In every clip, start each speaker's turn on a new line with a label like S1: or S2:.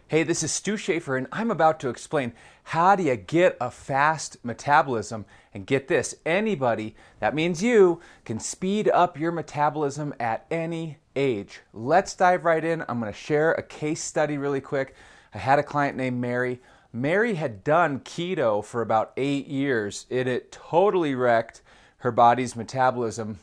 S1: Hey, this is Stu Schaefer, and I'm about to explain how do you get a fast metabolism. And get this, anybody, that means you, can speed up your metabolism at any age. Let's dive right in. I'm going to share a case study really quick. I had a client named Mary. Mary had done keto for about 8 years. It had totally wrecked her body's metabolism.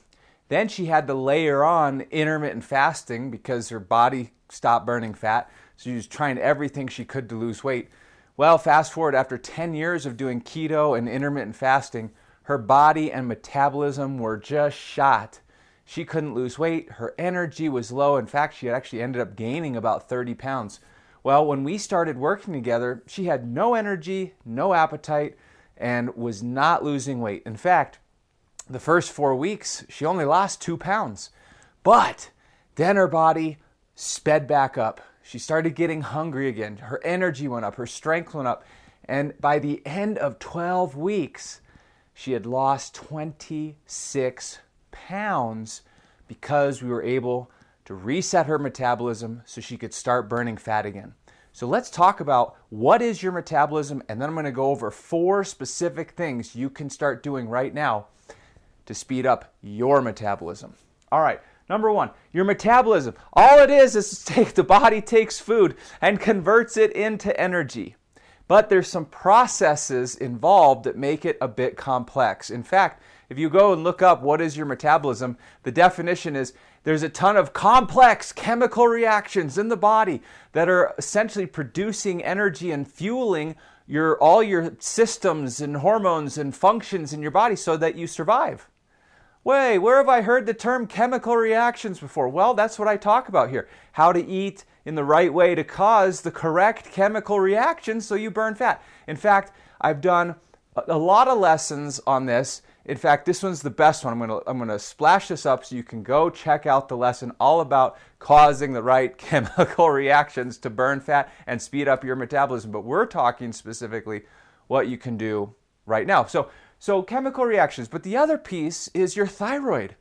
S1: Then she had to layer on intermittent fasting because her body stopped burning fat. So she was trying everything she could to lose weight. Well, fast forward, after 10 years of doing keto and intermittent fasting, her body and metabolism were just shot. She couldn't lose weight. Her energy was low. In fact, she had actually ended up gaining about 30 pounds. Well, when we started working together, she had no energy, no appetite, and was not losing weight. In fact, the first 4 weeks, she only lost 2 pounds. But then her body sped back up. She started getting hungry again. Her energy went up, her strength went up. And by the end of 12 weeks, she had lost 26 pounds because we were able to reset her metabolism so she could start burning fat again. So let's talk about what is your metabolism, and then I'm going to go over 4 specific things you can start doing right now to speed up your metabolism. All right. Number 1, your metabolism. All it is the body takes food and converts it into energy. But there's some processes involved that make it a bit complex. In fact, if you go and look up what is your metabolism, the definition is there's a ton of complex chemical reactions in the body that are essentially producing energy and fueling all your systems and hormones and functions in your body so that you survive. Wait, where have I heard the term chemical reactions before? Well, that's what I talk about here. How to eat in the right way to cause the correct chemical reactions so you burn fat. In fact, I've done a lot of lessons on this. In fact, this one's the best one. I'm gonna splash this up so you can go check out the lesson all about causing the right chemical reactions to burn fat and speed up your metabolism. But we're talking specifically what you can do right now. So chemical reactions, but the other piece is your thyroid.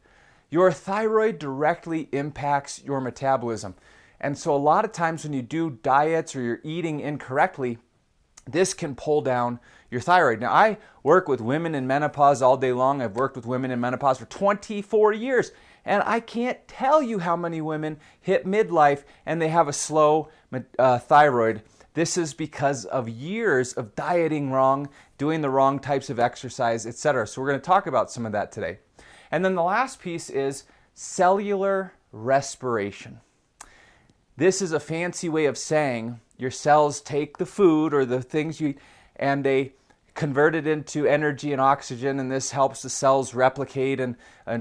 S1: Your thyroid directly impacts your metabolism. And so a lot of times when you do diets or you're eating incorrectly, this can pull down your thyroid. Now, I work with women in menopause all day long. I've worked with women in menopause for 24 years. And I can't tell you how many women hit midlife and they have a slow thyroid. This is because of years of dieting wrong, doing the wrong types of exercise, etc. So we're going to talk about some of that today. And then the last piece is cellular respiration. This is a fancy way of saying your cells take the food or the things you eat and they convert it into energy and oxygen, and this helps the cells replicate and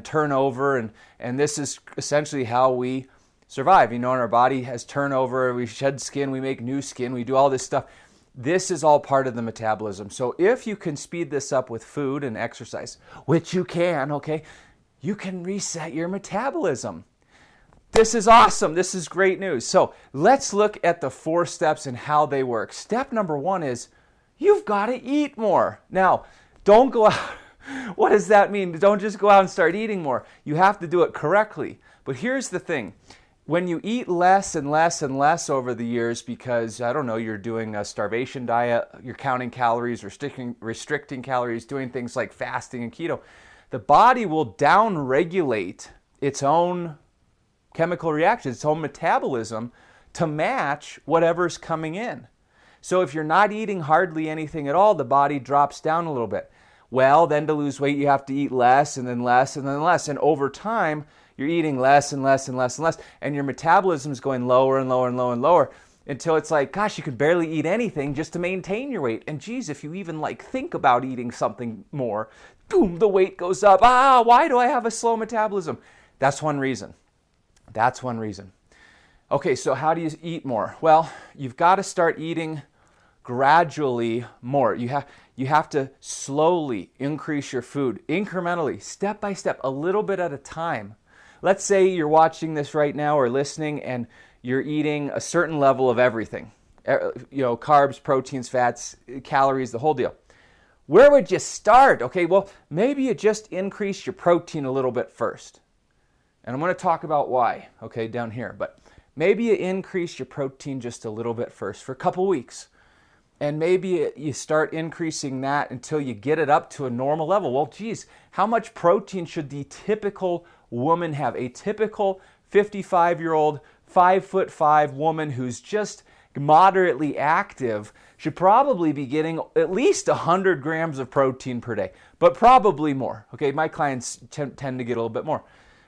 S1: turn over. And this is essentially how we survive. And our body has turnover, we shed skin, we make new skin, we do all this stuff. This is all part of the metabolism. So if you can speed this up with food and exercise, which you can, okay, you can reset your metabolism. This is awesome. This is great news. So let's look at the 4 steps and how they work. Step number 1 is you've got to eat more. Now, don't go out. What does that mean? Don't just go out and start eating more. You have to do it correctly. But here's the thing. When you eat less and less and less over the years because, I don't know, you're doing a starvation diet, you're counting calories, restricting calories, doing things like fasting and keto, the body will down-regulate its own chemical reactions, its own metabolism to match whatever's coming in. So if you're not eating hardly anything at all, the body drops down a little bit. Well, then to lose weight, you have to eat less and then less and then less. And over time, you're eating less and less and less and less, and your metabolism is going lower and lower and lower and lower until it's like, gosh, you could barely eat anything just to maintain your weight. And geez, if you even think about eating something more, boom, the weight goes up. Why do I have a slow metabolism? That's one reason. That's one reason. Okay, so how do you eat more? Well, you've got to start eating gradually more. You have to slowly increase your food, incrementally, step by step, a little bit at a time. Let's say you're watching this right now or listening and you're eating a certain level of everything. Carbs, proteins, fats, calories, the whole deal. Where would you start? Okay, well, maybe you just increase your protein a little bit first. And I'm going to talk about why, okay, down here. But maybe you increase your protein just a little bit first for a couple weeks. And maybe you start increasing that until you get it up to a normal level. Well, geez, how much protein should the typical woman have? A typical 55-year-old, 5'5" woman who's just moderately active should probably be getting at least 100 grams of protein per day, but probably more. Okay, my clients tend to get a little bit more,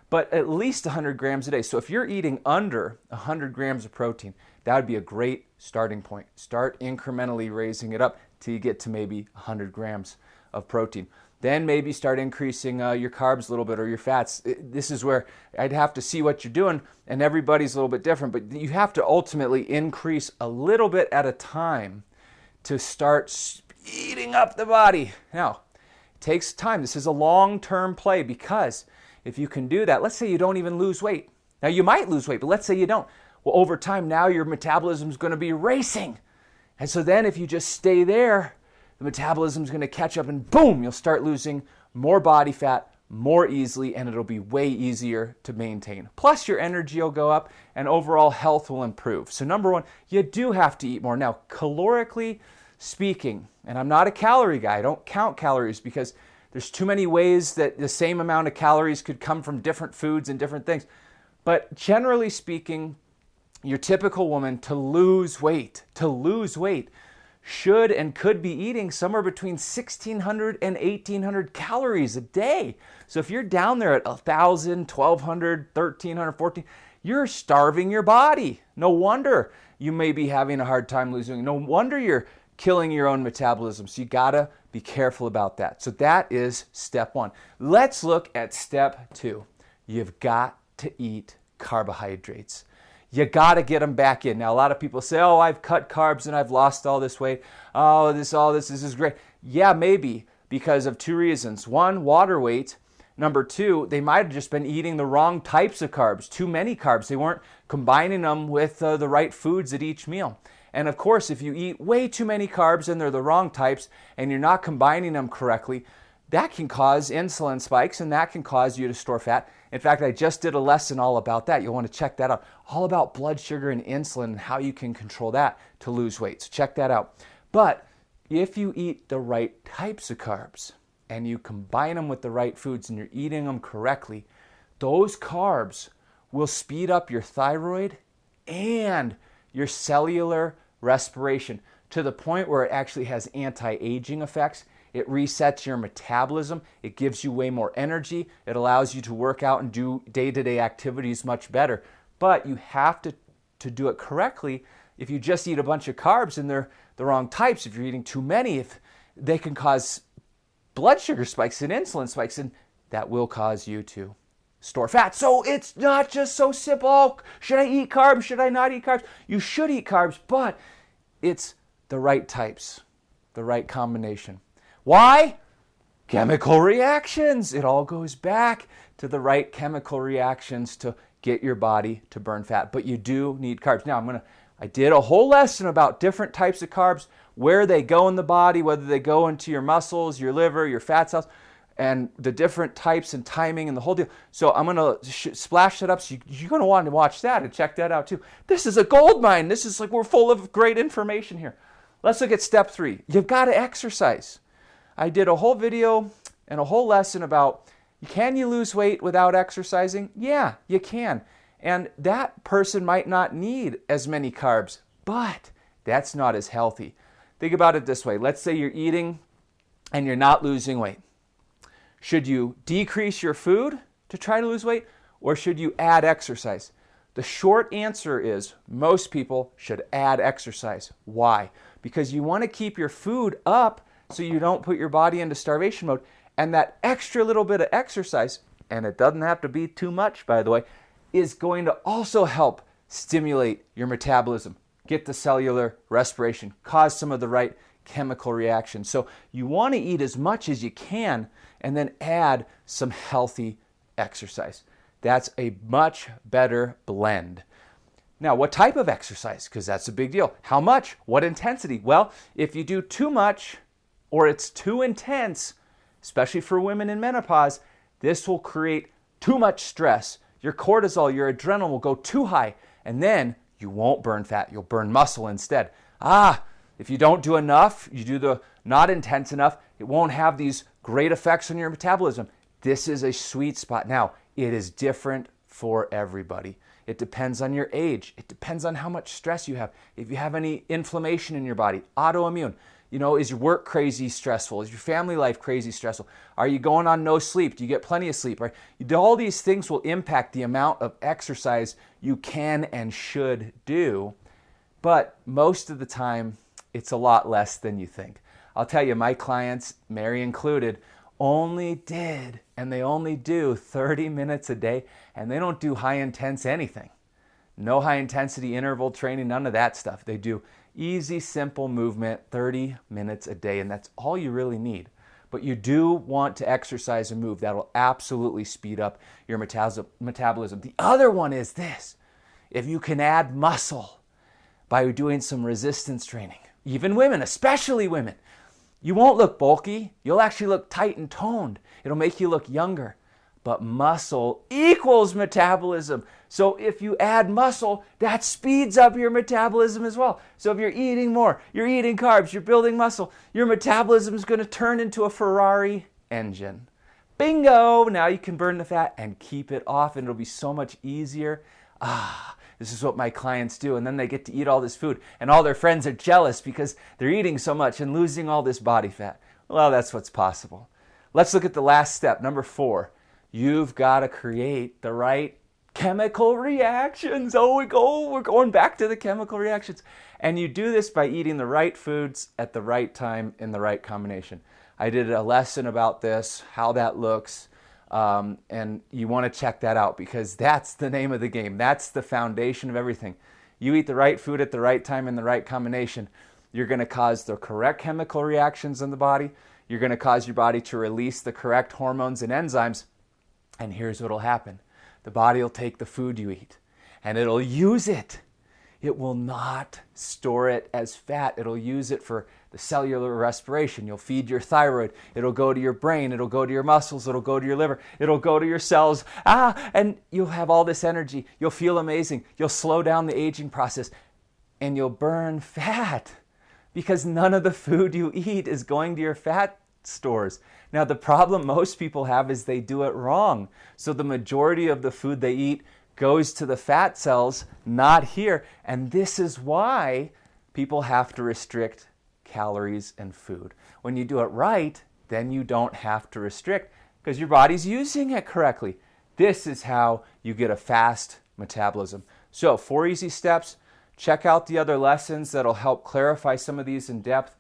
S1: but at least 100 grams a day. So if you're eating under 100 grams of protein, that would be a great starting point. Start incrementally raising it up till you get to maybe 100 grams of protein. Then maybe start increasing your carbs a little bit or your fats. This is where I'd have to see what you're doing, and everybody's a little bit different, but you have to ultimately increase a little bit at a time to start speeding up the body. Now, it takes time. This is a long-term play, because if you can do that, let's say you don't even lose weight. Now, you might lose weight, but let's say you don't. Well, over time, now your metabolism is going to be racing. And so then if you just stay there, the metabolism is going to catch up and boom, you'll start losing more body fat more easily, and it'll be way easier to maintain. Plus your energy will go up and overall health will improve. So number one, you do have to eat more. Now, calorically speaking, and I'm not a calorie guy, I don't count calories because there's too many ways that the same amount of calories could come from different foods and different things. But generally speaking, your typical woman to lose weight should and could be eating somewhere between 1,600 and 1,800 calories a day. So if you're down there at 1,000, 1,200, 1,300, 1,400, you're starving your body. No wonder you may be having a hard time losing weight. No wonder you're killing your own metabolism. So you gotta be careful about that. So that is step one. Let's look at step two. You've got to eat carbohydrates. You got to get them back in. Now, a lot of people say, oh, I've cut carbs and I've lost all this weight. Oh, this is great. Yeah, maybe because of two reasons. One, water weight. Number two, they might have just been eating the wrong types of carbs, too many carbs. They weren't combining them with the right foods at each meal. And of course, if you eat way too many carbs and they're the wrong types and you're not combining them correctly, that can cause insulin spikes and that can cause you to store fat. In fact, I just did a lesson all about that. You'll want to check that out. All about blood sugar and insulin and how you can control that to lose weight. So check that out. But if you eat the right types of carbs and you combine them with the right foods and you're eating them correctly, those carbs will speed up your thyroid and your cellular respiration to the point where it actually has anti-aging effects. It resets your metabolism. It gives you way more energy. It allows you to work out and do day-to-day activities much better. But you have to do it correctly. If you just eat a bunch of carbs and they're the wrong types, if you're eating too many, if they can cause blood sugar spikes and insulin spikes, and that will cause you to store fat. So it's not just so simple. Oh, should I eat carbs? Should I not eat carbs? You should eat carbs, but it's the right types, the right combination. Why? Chemical reactions. It all goes back to the right chemical reactions to get your body to burn fat. But you do need carbs. Now, I did a whole lesson about different types of carbs, where they go in the body, whether they go into your muscles, your liver, your fat cells, and the different types and timing and the whole deal. So I'm going to splash that up. So you're going to want to watch that and check that out too. This is a gold mine. This is like we're full of great information here. Let's look at step three. You've got to exercise. I did a whole video and a whole lesson about, can you lose weight without exercising? Yeah, you can. And that person might not need as many carbs, but that's not as healthy. Think about it this way. Let's say you're eating and you're not losing weight. Should you decrease your food to try to lose weight, or should you add exercise? The short answer is most people should add exercise. Why? Because you want to keep your food up so you don't put your body into starvation mode. And that extra little bit of exercise, and it doesn't have to be too much, by the way, is going to also help stimulate your metabolism, get the cellular respiration, cause some of the right chemical reactions. So you want to eat as much as you can and then add some healthy exercise. That's a much better blend. Now, what type of exercise? Because that's a big deal. How much? What intensity? Well, if you do too much or it's too intense, especially for women in menopause, this will create too much stress. Your cortisol, your adrenaline will go too high, And then you won't burn fat, you'll burn muscle instead. If you don't do enough, you do the not intense enough, it won't have these great effects on your metabolism. This is a sweet spot. Now, it is different for everybody. It depends on your age. It depends on how much stress you have. If you have any inflammation in your body, autoimmune, is your work crazy stressful? Is your family life crazy stressful? Are you going on no sleep? Do you get plenty of sleep? All these things will impact the amount of exercise you can and should do. But most of the time, it's a lot less than you think. I'll tell you, my clients, Mary included, only do 30 minutes a day, and they don't do high intense anything. No high intensity interval training, none of that stuff. They do easy, simple movement, 30 minutes a day, and that's all you really need. But you do want to exercise and move. That'll absolutely speed up your metabolism. The other one is this. If you can add muscle by doing some resistance training, even women, especially women, you won't look bulky. You'll actually look tight and toned. It'll make you look younger. But muscle equals metabolism. So if you add muscle, that speeds up your metabolism as well. So if you're eating more, you're eating carbs, you're building muscle, your metabolism is going to turn into a Ferrari engine. Bingo! Now you can burn the fat and keep it off, and it'll be so much easier. This is what my clients do. And then they get to eat all this food, and all their friends are jealous because they're eating so much and losing all this body fat. Well, that's what's possible. Let's look at the last step, number 4. You've got to create the right chemical reactions. We're going back to the chemical reactions. And you do this by eating the right foods at the right time in the right combination. I did a lesson about this, how that looks, and you want to check that out because that's the name of the game. That's the foundation of everything. You eat the right food at the right time in the right combination, you're going to cause the correct chemical reactions in the body. You're going to cause your body to release the correct hormones and enzymes. And here's what will happen. The body will take the food you eat and it'll use it. It will not store it as fat. It'll use it for the cellular respiration. You'll feed your thyroid. It'll go to your brain. It'll go to your muscles. It'll go to your liver. It'll go to your cells. And you'll have all this energy. You'll feel amazing. You'll slow down the aging process and you'll burn fat because none of the food you eat is going to your fat stores. Now, the problem most people have is they do it wrong. So the majority of the food they eat goes to the fat cells, not here. And this is why people have to restrict calories and food. When you do it right, then you don't have to restrict because your body's using it correctly. This is how you get a fast metabolism. So 4 easy steps. Check out the other lessons that'll help clarify some of these in depth.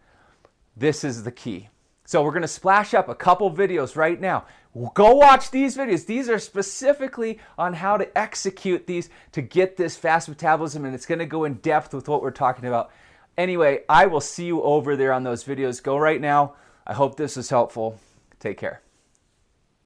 S1: This is the key. So we're going to splash up a couple videos right now. Go watch these videos. These are specifically on how to execute these to get this fast metabolism, and it's going to go in depth with what we're talking about. Anyway, I will see you over there on those videos. Go right now. I hope this is helpful. Take care.